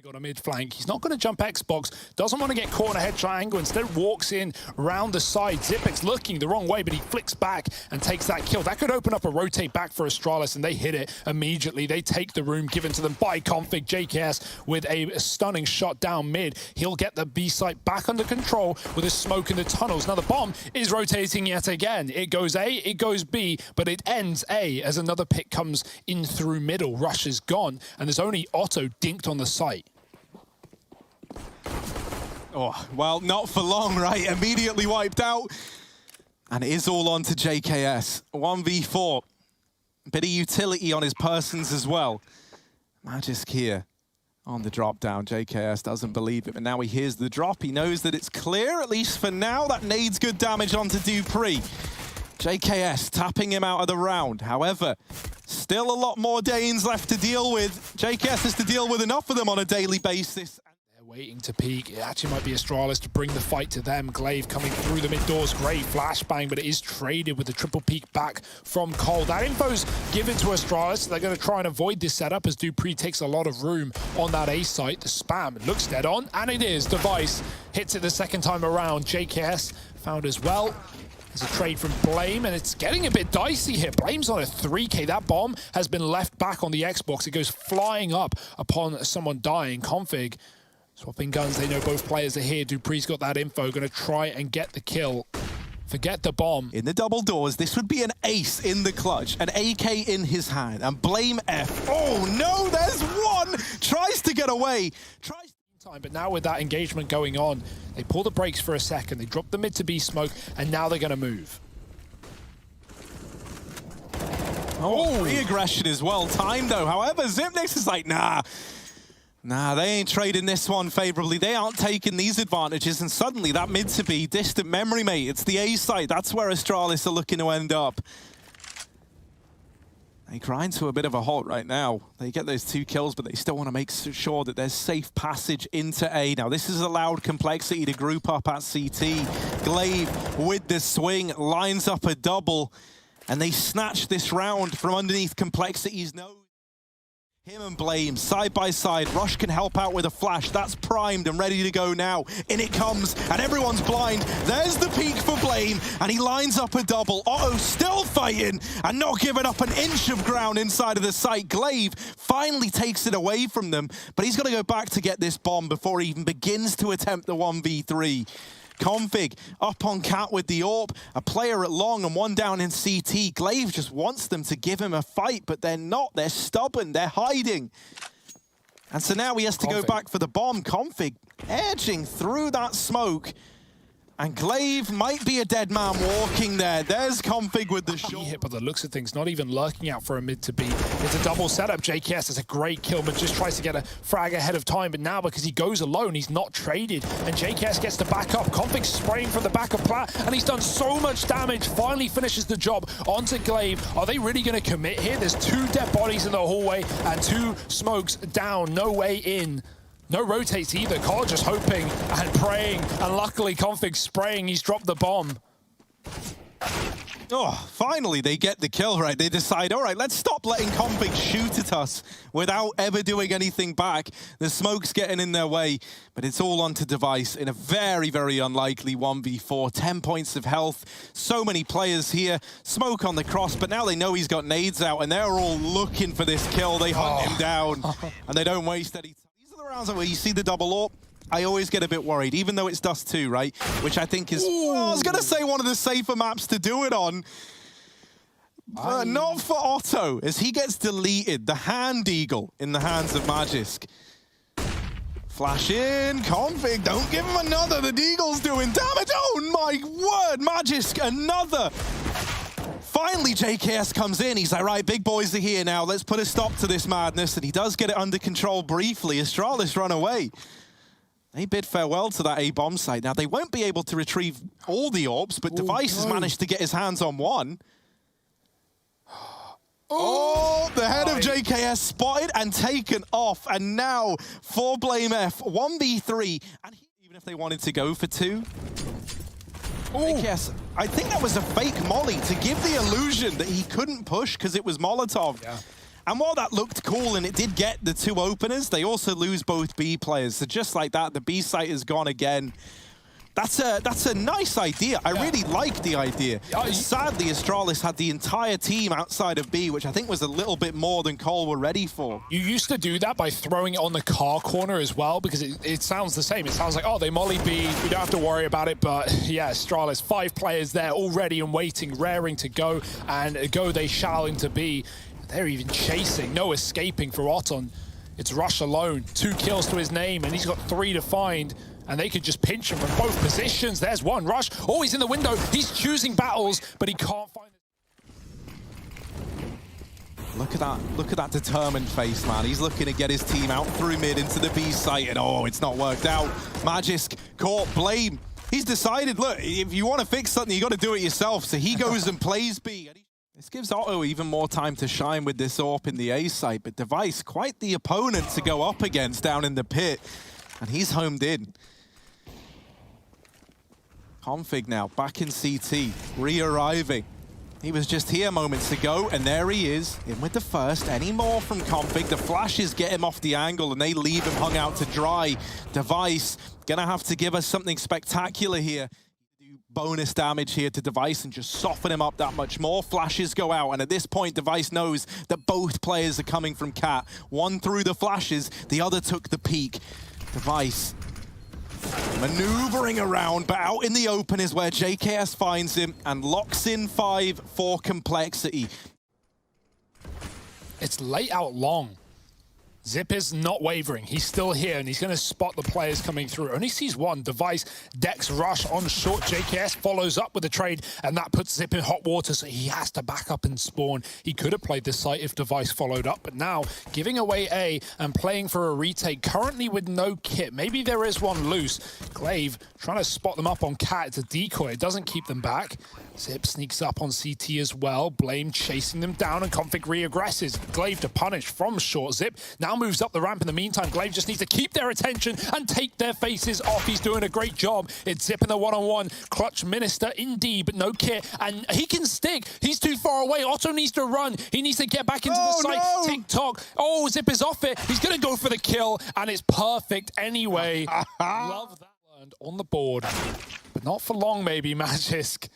Got a mid flank. He's not going to jump Xbox. Doesn't want to get caught in a head triangle. Instead walks in round the side. Xyp9x looking the wrong way, but he flicks back and takes that kill. That could open up a rotate back for Astralis, and they hit it immediately. They take the room given to them by Config. JKS with a stunning shot down mid. He'll get the B site back under control with a smoke in the tunnels. Now the bomb is rotating yet again. It goes A, it goes B, but it ends A as another pick comes in through middle. Rush is gone, and there's only Otto dinked on the site. Oh, well, not for long, right? Immediately wiped out. And it is all on to JKS. 1v4. Bit of utility on his persons as well. Magisk here on the drop down. JKS doesn't believe it, but now he hears the drop. He knows that it's clear, at least for now. That nades good damage onto dupreeh. JKS tapping him out of the round. However, still a lot more Danes left to deal with. JKS has to deal with enough of them on a daily basis. Waiting to peek. It actually might be Astralis to bring the fight to them. Glaive coming through the mid doors. Great flashbang, but it is traded with the triple peek back from Cole. That info's given to Astralis. They're going to try and avoid this setup as dupreeh takes a lot of room on that A site. The spam looks dead on, and it is. Device hits it the second time around. JKS found as well. There's a trade from Blame, and it's getting a bit dicey here. Blame's on a 3K. That bomb has been left back on the Xbox. It goes flying up upon someone dying. Config swapping guns. They know both players are here. dupreeh's got that info. Going to try and get the kill. Forget the bomb. In the double doors, this would be an ace in the clutch. An AK in his hand. And Blame F. Oh, no, there's one! Tries to get away. But now with that engagement going on, they pull the brakes for a second. They drop the mid to B smoke, and now they're going to move. Oh, re-aggression as well. Time, though. However, Xyp9x is like, nah. Nah, they ain't trading this one favorably. They aren't taking these advantages, and suddenly that mid to B, distant memory, mate. It's the A side. That's where Astralis are looking to end up. They grind to a bit of a halt right now. They get those 2 kills, but they still want to make sure that there's safe passage into A. Now, this has allowed Complexity to group up at CT. Glaive with the swing, lines up a double, and they snatch this round from underneath Complexity's nose. Him and Blame, side by side. Rush can help out with a flash. That's primed and ready to go now. In it comes, and everyone's blind. There's the peak for Blame, and he lines up a double. Otto still fighting, and not giving up an inch of ground inside of the site. Glaive finally takes it away from them, but he's got to go back to get this bomb before he even begins to attempt the 1v3. Config up on Cat with the AWP, a player at long and one down in CT. Glaive just wants them to give him a fight, but they're not. They're stubborn. They're hiding. And so now he has to go back for the bomb. Config edging through that smoke. And Glaive might be a dead man walking there. There's Config with the shot. Hit by the looks of things, not even lurking out for a mid to B. It's a double setup. JKS has a great kill, but just tries to get a frag ahead of time. But now, because he goes alone, he's not traded. And JKS gets to back up. Config spraying from the back of Plat, and he's done so much damage. Finally finishes the job onto Glaive. Are they really going to commit here? There's 2 dead bodies in the hallway and 2 smokes down. No way in. No rotates either. Cole just hoping and praying, and luckily Config spraying. He's dropped the bomb. Oh, finally they get the kill, right? They decide, all right, let's stop letting Config shoot at us without ever doing anything back. The smoke's getting in their way, but it's all onto Device in a very, very unlikely 1v4. 10 points of health. So many players here. Smoke on the cross, but now they know he's got nades out, and they're all looking for this kill. They hunt him down, and they don't waste any time. Rounds where you see the double AWP, I always get a bit worried, even though it's Dust 2, right? Which I think is, I was going to say, one of the safer maps to do it on. But not for Otto, as he gets deleted. The hand eagle in the hands of Magisk. Flash in, Config, don't give him another. The Deagle's doing damage. Oh my word, Magisk, another. Finally, JKS comes in. He's like, right, big boys are here now. Let's put a stop to this madness. And he does get it under control briefly. Astralis run away. They bid farewell to that A-bomb site. Now, they won't be able to retrieve all the AWPs, but Device has managed to get his hands on one. Oh, the head of JKS spotted and taken off. And now, for Blame F, 1v3. And even if they wanted to go for 2, JKS, I think that was a fake molly to give the illusion that he couldn't push because it was Molotov. Yeah. And while that looked cool and it did get the 2 openers, they also lose both B players. So just like that, the B site is gone again. That's a nice idea. I really like the idea. Sadly, Astralis had the entire team outside of B, which I think was a little bit more than Cole were ready for. You used to do that by throwing it on the car corner as well, because it sounds the same. It sounds like, oh, they molly B, we don't have to worry about it. But yeah, Astralis, 5 players there already and waiting, raring to go, and go they shall into B. They're even chasing, no escaping for ottoNd. It's Rush alone, 2 kills to his name, and he's got 3 to find. And they could just pinch him from both positions. There's one, Rush. Oh, he's in the window. He's choosing battles, but he can't find it. Look at that determined face, man. He's looking to get his team out through mid into the B site, and oh, it's not worked out. Magisk caught Blame. He's decided, look, if you want to fix something, you got to do it yourself. So he goes and plays B. This gives Otto even more time to shine with this AWP in the A site, but Device, quite the opponent to go up against down in the pit. And he's homed in. Config now, back in CT, re-arriving. He was just here moments ago, and there he is, in with the first. Any more from Config? The flashes get him off the angle, and they leave him hung out to dry. Device gonna have to give us something spectacular here. Do bonus damage here to Device and just soften him up that much more. Flashes go out, and at this point, Device knows that both players are coming from Cat. One through the flashes, the other took the peak. Device maneuvering around, but out in the open is where JKS finds him and locks in 5 for Complexity. It's late out long. Zip is not wavering. He's still here, and he's going to spot the players coming through. Only sees one. Device decks Rush on short. JKS follows up with a trade, and that puts Zip in hot water, so he has to back up and spawn. He could have played this site if Device followed up, but now giving away A and playing for a retake, currently with no kit. Maybe there is one loose. Glaive trying to spot them up on Cat. It's a decoy. It doesn't keep them back. Zip sneaks up on CT as well. Blame chasing them down, and Config re-aggresses. Glaive to punish from short. Zip now moves up the ramp in the meantime. Glaive just needs to keep their attention and take their faces off. He's doing a great job. It's Zip in the one-on-one. Clutch Minister indeed, but no kit. And he can stick. He's too far away. Otto needs to run. He needs to get back into the site. No. TikTok. Oh, Zip is off it. He's going to go for the kill, and it's perfect anyway. Love that. On the board, but not for long maybe. Magisk.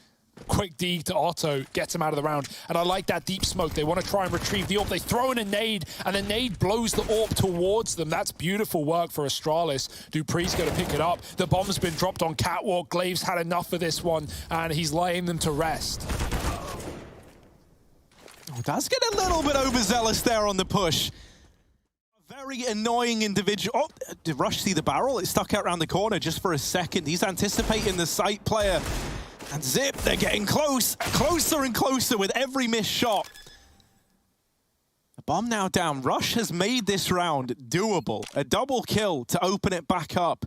Quick D to Otto, gets him out of the round. And I like that deep smoke. They want to try and retrieve the AWP. They throw in a nade, and the nade blows the AWP towards them. That's beautiful work for Astralis. Dupree's going to pick it up. The bomb's been dropped on Catwalk. Glaive's had enough of this one, and he's laying them to rest. Oh, does get a little bit overzealous there on the push. Very annoying individual. Oh, did Rush see the barrel? It stuck out around the corner just for a second. He's anticipating the site player. And Zip, they're getting closer and closer with every missed shot. The bomb now down. Rush has made this round doable. A double kill to open it back up.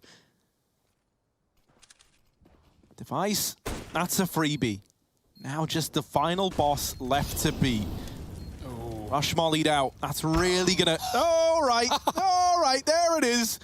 Device, that's a freebie. Now just the final boss left to be. Oh. Rush mollied out. That's really gonna... All right, there it is.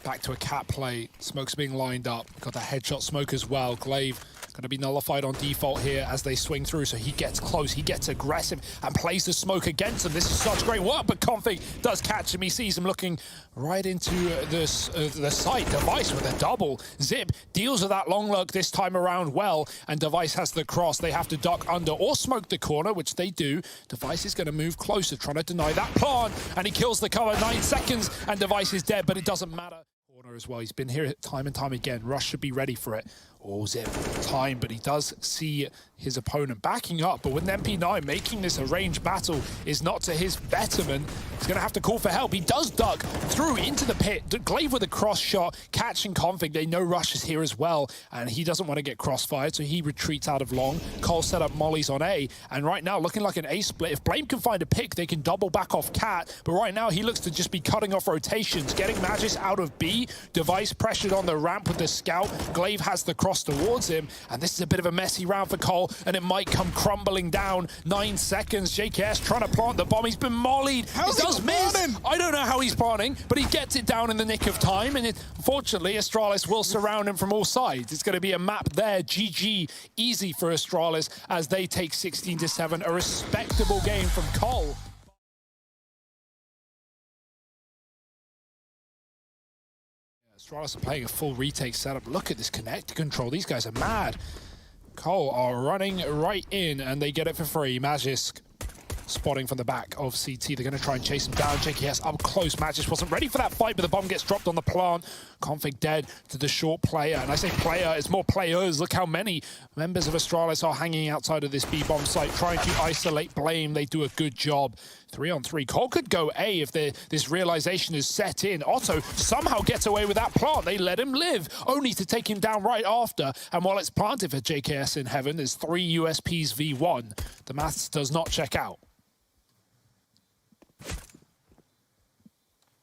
Back to a Cat play. Smoke's being lined up. Got that headshot smoke as well. Glaive going to be nullified on default here as they swing through, so he gets close, he gets aggressive, and plays the smoke against him. This is such great work, but Config does catch him. He sees him looking right into the site. Device with a double. Zip deals with that long lurk this time around well, and Device has the cross. They have to duck under or smoke the corner, which they do. Device is going to move closer, trying to deny that plant, and he kills the cover. 9 seconds, and Device is dead, but it doesn't matter. As well. He's been here time and time again. Rush should be ready for it. Oh, Zip, time, but he does see his opponent backing up. But with an MP9, making this a ranged battle is not to his betterment. He's going to have to call for help. He does duck through into the pit. Glaive with a cross shot, catching Config. They know Rush is here as well, and he doesn't want to get crossfired, so he retreats out of long. Cole set up mollies on A, and right now looking like an A split. If Blame can find a pick, they can double back off Cat, but right now he looks to just be cutting off rotations, getting Magisk out of B. Device pressured on the ramp with the scout. Glaive has the cross towards him, and this is a bit of a messy round for Cole, and it might come crumbling down. 9 seconds. JKS trying to plant the bomb. He's been mollied. How's he does miss. I don't know how he's planting, but he gets it down in the nick of time, and unfortunately Astralis will surround him from all sides. It's going to be a map there. GG, easy for Astralis as they take 16-7. A respectable game from Cole. Astralis are playing a full retake setup. Look at this connect control. These guys are mad. Cole are running right in, and they get it for free. Magisk spotting from the back of CT. They're going to try and chase him down. JKS up close. Magisk wasn't ready for that fight, but the bomb gets dropped on the plant. Config dead to the short player. And I say player, it's more players. Look how many members of Astralis are hanging outside of this B-bomb site, trying to isolate Blame. They do a good job. 3-on-3. Cole could go A if this realization is set in. Otto somehow gets away with that plant. They let him live, only to take him down right after. And while it's planted for JKS in heaven, there's 3 USPs v1. The maths does not check out.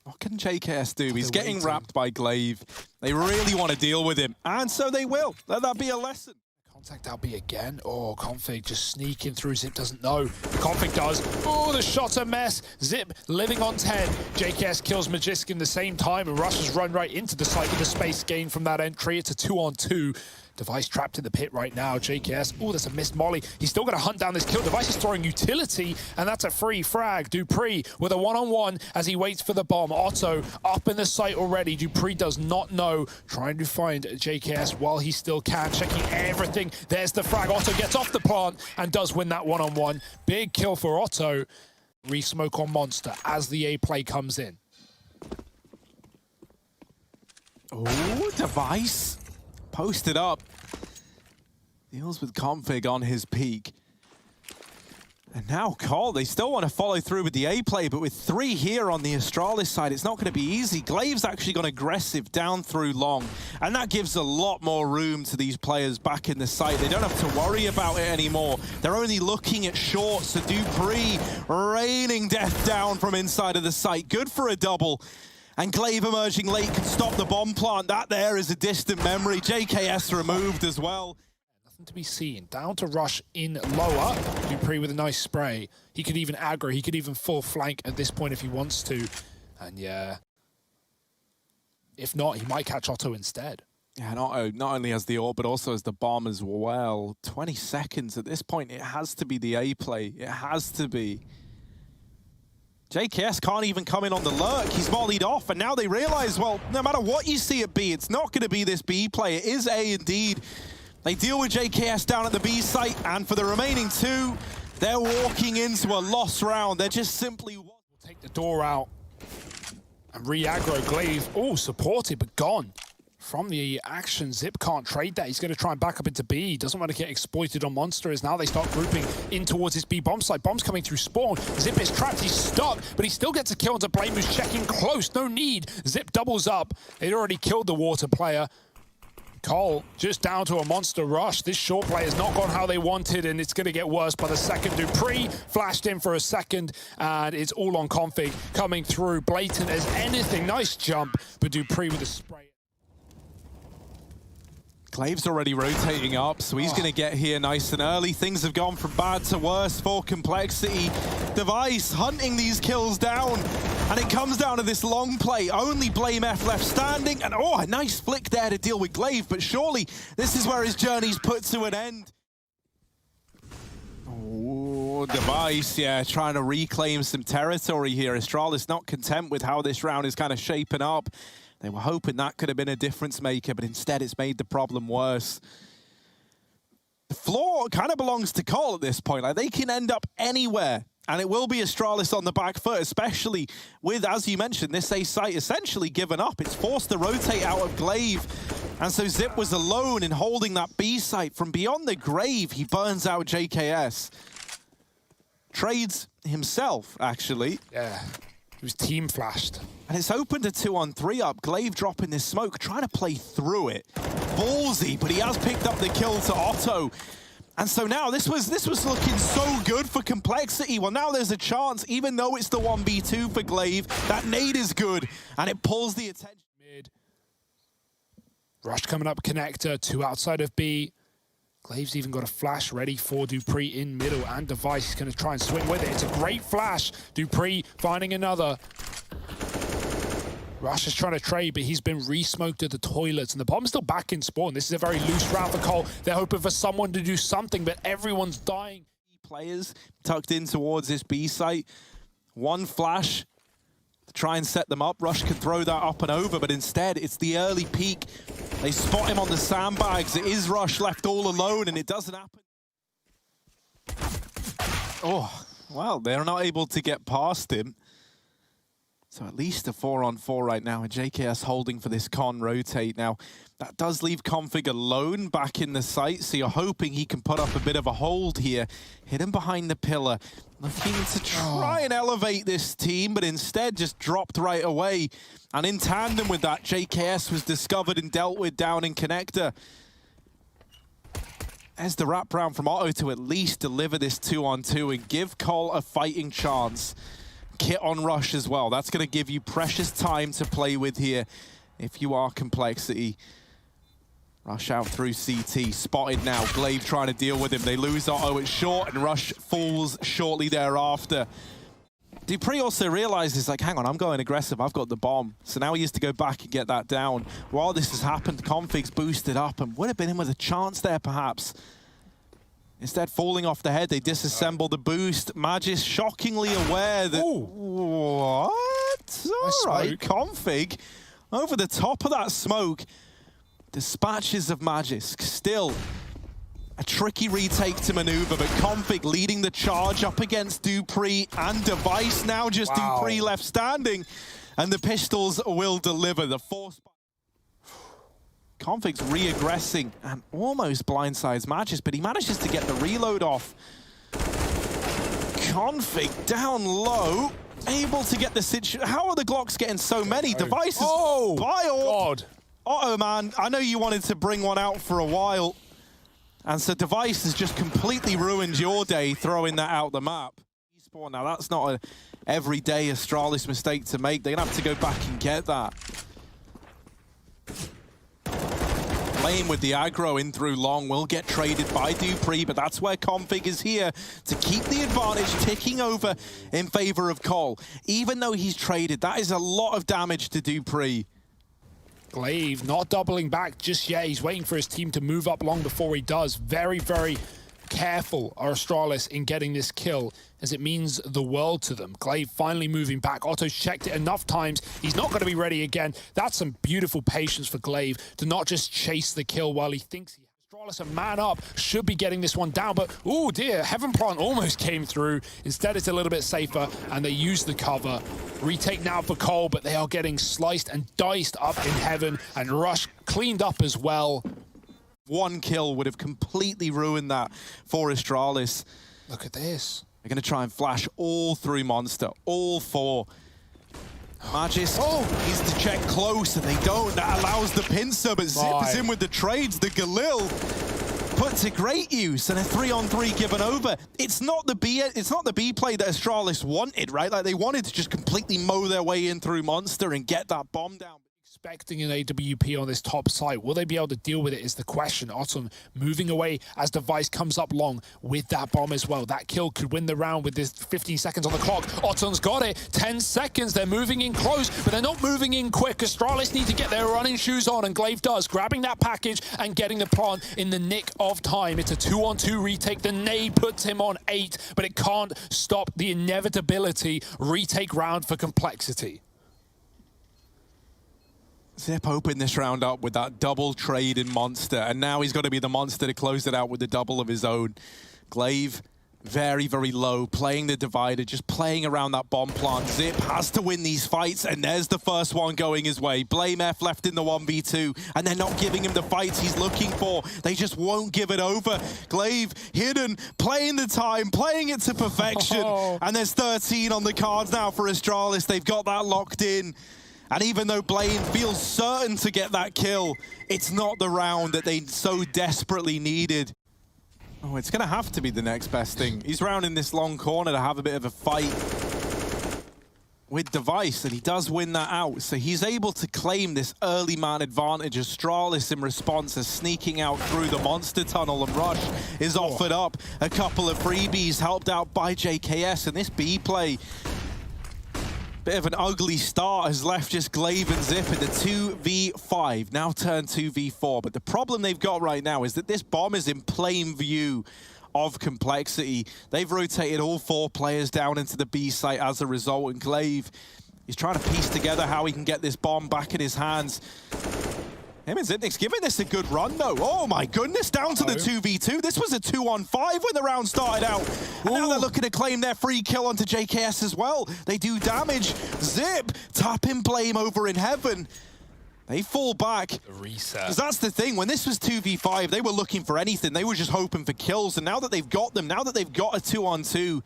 What can JKS do? He's getting wrapped by Glaive. They really want to deal with him, and so they will. Let that be a lesson. Contact out B again. Oh, Config just sneaking through. Zip doesn't know. The Config does. Oh, the shot's a mess. Zip living on 10. JKS kills Magisk in the same time, and Rush has run right into the site with the space gain from that entry. It's a 2-on-2. Device trapped in the pit right now. JKS, oh, that's a missed molly. He's still going to hunt down this kill. Device is throwing utility, and that's a free frag. Dupree with a 1-on-1 as he waits for the bomb. Otto up in the site already. Dupree does not know. Trying to find JKS while he still can. Checking everything. There's the frag. Otto gets off the plant and does win that 1-on-1. Big kill for Otto. Re-smoke on Monster as the A play comes in. Oh, Device. Posted up. Deals with Config on his peak. And now Cole, they still want to follow through with the A play, but with 3 here on the Astralis side, it's not going to be easy. Glaive's actually gone aggressive down through long, and that gives a lot more room to these players back in the site. They don't have to worry about it anymore. They're only looking at short, so Dupree raining death down from inside of the site. Good for a double. And Glaive emerging late can stop the bomb plant. That there is a distant memory. JKS removed as well. Nothing to be seen. Down to Rush in lower. Dupree with a nice spray. He could even aggro. He could even full flank at this point if he wants to. And yeah, if not, he might catch Otto instead. Yeah, not only as the AWP, but also as the bomb as well. 20 seconds at this point. It has to be the A play. It has to be. JKS can't even come in on the lurk. He's volleyed off, and now they realize, well, no matter what you see at B, it's not going to be this B play. It is A indeed. They deal with JKS down at the B site, and for the remaining 2, they're walking into a lost round. They're just simply... We'll take the door out and re-aggro Glaive. Oh, supported, but gone. From the action, Zip can't trade that. He's going to try and back up into B. He doesn't want to get exploited on Monster as now they start grouping in towards his B bomb site. Bomb's coming through spawn. Zip is trapped. He's stuck, but he still gets a kill onto Blame, who's checking close. No need. Zip doubles up. They'd already killed the water player. Cole just down to a Monster rush. This short play has not gone how they wanted, and it's going to get worse by the second. Dupree flashed in for a second, and it's all on Config coming through. Blatant as anything. Nice jump, but Dupree with a spray. Glaive's already rotating up, so he's going to get here nice and early. Things have gone from bad to worse for Complexity. Device hunting these kills down, and it comes down to this long play. Only Blame F left standing, and oh, a nice flick there to deal with Glaive, but surely this is where his journey's put to an end. Oh, Device, yeah, trying to reclaim some territory here. Astralis not content with how this round is kind of shaping up. They were hoping that could have been a difference maker, but instead it's made the problem worse. The floor kind of belongs to Cole at this point. Like, they can end up anywhere, and it will be Astralis on the back foot, especially with, as you mentioned, this A site essentially given up. It's forced to rotate out of Glaive, and so Zip was alone in holding that B site. From beyond the grave, he burns out JKS. Trades himself, actually. Yeah, he was team flashed. And it's opened a 2-on-3 up. Glaive dropping this smoke, trying to play through it. Ballsy, but he has picked up the kill to Otto. And so now this was looking so good for Complexity. Well, now there's a chance, even though it's the 1v2 for Glaive, that nade is good, and it pulls the attention. Mid. Rush coming up connector, 2 outside of B. Glaive's even got a flash ready for Dupree in middle, and Device is going to try and swing with it. It's a great flash. Dupree finding another. Rush is trying to trade, but he's been re-smoked at the toilets, and the bomb's still back in spawn. This is a very loose round for Cole. They're hoping for someone to do something, but everyone's dying. Players tucked in towards this B site. One flash to try and set them up. Rush could throw that up and over, but instead it's the early peek. They spot him on the sandbags. It is Rush left all alone, and it doesn't happen. Oh, well, they're not able to get past him. So at least a 4-on-4 right now, and JKS holding for this con rotate. Now, that does leave Config alone back in the site, so you're hoping he can put up a bit of a hold here. Hidden behind the pillar, looking to try and elevate this team, but instead just dropped right away. And in tandem with that, JKS was discovered and dealt with down in connector. There's the wraparound from Otto to at least deliver this 2-on-2 and give Cole a fighting chance. Kit on Rush as well. That's going to give you precious time to play with here if you are Complexity. Rush out through CT. Spotted now. Glaive trying to deal with him. They lose Otto. It's short, and Rush falls shortly thereafter. dupreeh also realizes, like, hang on, I'm going aggressive. I've got the bomb. So now he has to go back and get that down. While this has happened, Config's boosted up and would have been in with a chance there, perhaps. Instead, falling off the head, they disassemble the boost. Magis shockingly aware that... Ooh. What? All right, Config, over the top of that smoke, dispatches of Magisk. Still a tricky retake to maneuver, but Config leading the charge up against dupreeh and Device. Now just dupreeh left standing, and the pistols will deliver. The force... Config's re-aggressing and almost blindsides Magis, but he manages to get the reload off. Config down low, able to get the situation. How are the Glocks getting so many? Devices. Oh, God. Otto, man, I know you wanted to bring one out for a while. And so Device has just completely ruined your day throwing that out the map. Now, that's not an everyday Astralis mistake to make. They're going to have to go back and get that. Playing with the aggro in through long will get traded by dupreeh, but that's where Config is here to keep the advantage ticking over in favor of Cole. Even though he's traded, that is a lot of damage to dupreeh. Glaive not doubling back just yet. He's waiting for his team to move up long before he does. Very, very careful, Astralis, in getting this kill, as it means the world to them. Glaive finally moving back. Otto's checked it enough times. He's not going to be ready again. That's some beautiful patience for Glaive to not just chase the kill while he thinks he has. Astralis, a man up, should be getting this one down, but oh dear, Heaven Plant almost came through. Instead, it's a little bit safer, and they use the cover. Retake now for Cole, but they are getting sliced and diced up in Heaven, and Rush cleaned up as well. One kill would have completely ruined that for Astralis. Look at this. They're going to try and flash all through Monster, all four. Magis needs to check close, and they don't. That allows the pincer, but Zip is in with the trades. The Galil put to great use, and a 3-on-3 given over. It's not the B play that Astralis wanted, right? Like, they wanted to just completely mow their way in through Monster and get that bomb down. Expecting an AWP on this top side. Will they be able to deal with it is the question. ottoNd moving away as Device comes up long with that bomb as well. That kill could win the round with this 15 seconds on the clock. ottoNd's got it. 10 seconds. They're moving in close, but they're not moving in quick. Astralis need to get their running shoes on, and Glaive does, grabbing that package and getting the plant in the nick of time. It's a 2-on-2 retake. The nade puts him on 8, but it can't stop the inevitability retake round for Complexity. Zip opened this round up with that double trade in Monster, and now he's got to be the Monster to close it out with the double of his own. Glaive, very, very low, playing the divider, just playing around that bomb plant. Zip has to win these fights, and there's the first one going his way. Blame F left in the 1v2, and they're not giving him the fights he's looking for. They just won't give it over. Glaive, hidden, playing the time, playing it to perfection, and there's 13 on the cards now for Astralis. They've got that locked in. And even though Blaine feels certain to get that kill, it's not the round that they so desperately needed. Oh, it's going to have to be the next best thing. He's rounding this long corner to have a bit of a fight with Device, and he does win that out. So he's able to claim this early man advantage. Astralis in response is sneaking out through the Monster tunnel, and Rush is offered up a couple of freebies helped out by JKS, and this B play, bit of an ugly start, has left just Glaive and Zip in the 2v5, now turned 2v4. But the problem they've got right now is that this bomb is in plain view of Complexity. They've rotated all 4 players down into the B site as a result, and Glaive He's trying to piece together how he can get this bomb back in his hands. Him and Zipnik's giving this a good run, though. Oh, my goodness, down to the 2v2. This was a 2-on-5 when the round started out. And now they're looking to claim their free kill onto JKS as well. They do damage. Zip, tapping blame over in heaven. They fall back. The reset. 'Cause that's the thing. When this was 2v5, they were looking for anything. They were just hoping for kills. And now that they've got them, now that they've got a 2-on-2,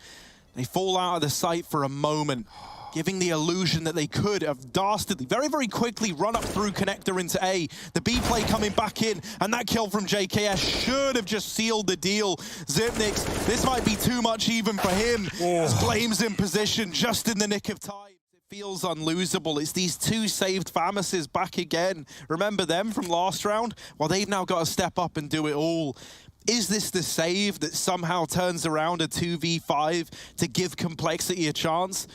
they fall out of the sight for a moment, giving the illusion that they could have dastardly, very, very quickly run up through connector into A. The B play coming back in, and that kill from JKS should have just sealed the deal. Zipnik's, this might be too much even for him. As Blame's in position just in the nick of time. It feels unlosable. It's these two saved Famuses back again. Remember them from last round? Well, they've now got to step up and do it all. Is this the save that somehow turns around a 2v5 to give Complexity a chance?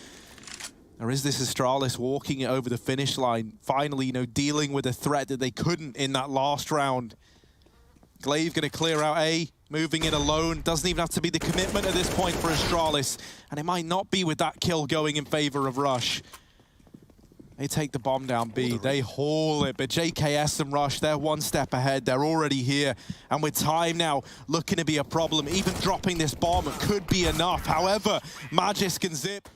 Or is this Astralis walking it over the finish line, finally, dealing with a threat that they couldn't in that last round? Glaive going to clear out A, moving in alone. Doesn't even have to be the commitment at this point for Astralis. And it might not be with that kill going in favor of Rush. They take the bomb down B, they haul it, but JKS and Rush, they're one step ahead, they're already here. And with time now looking to be a problem, even dropping this bomb could be enough. However, Magisk and Zip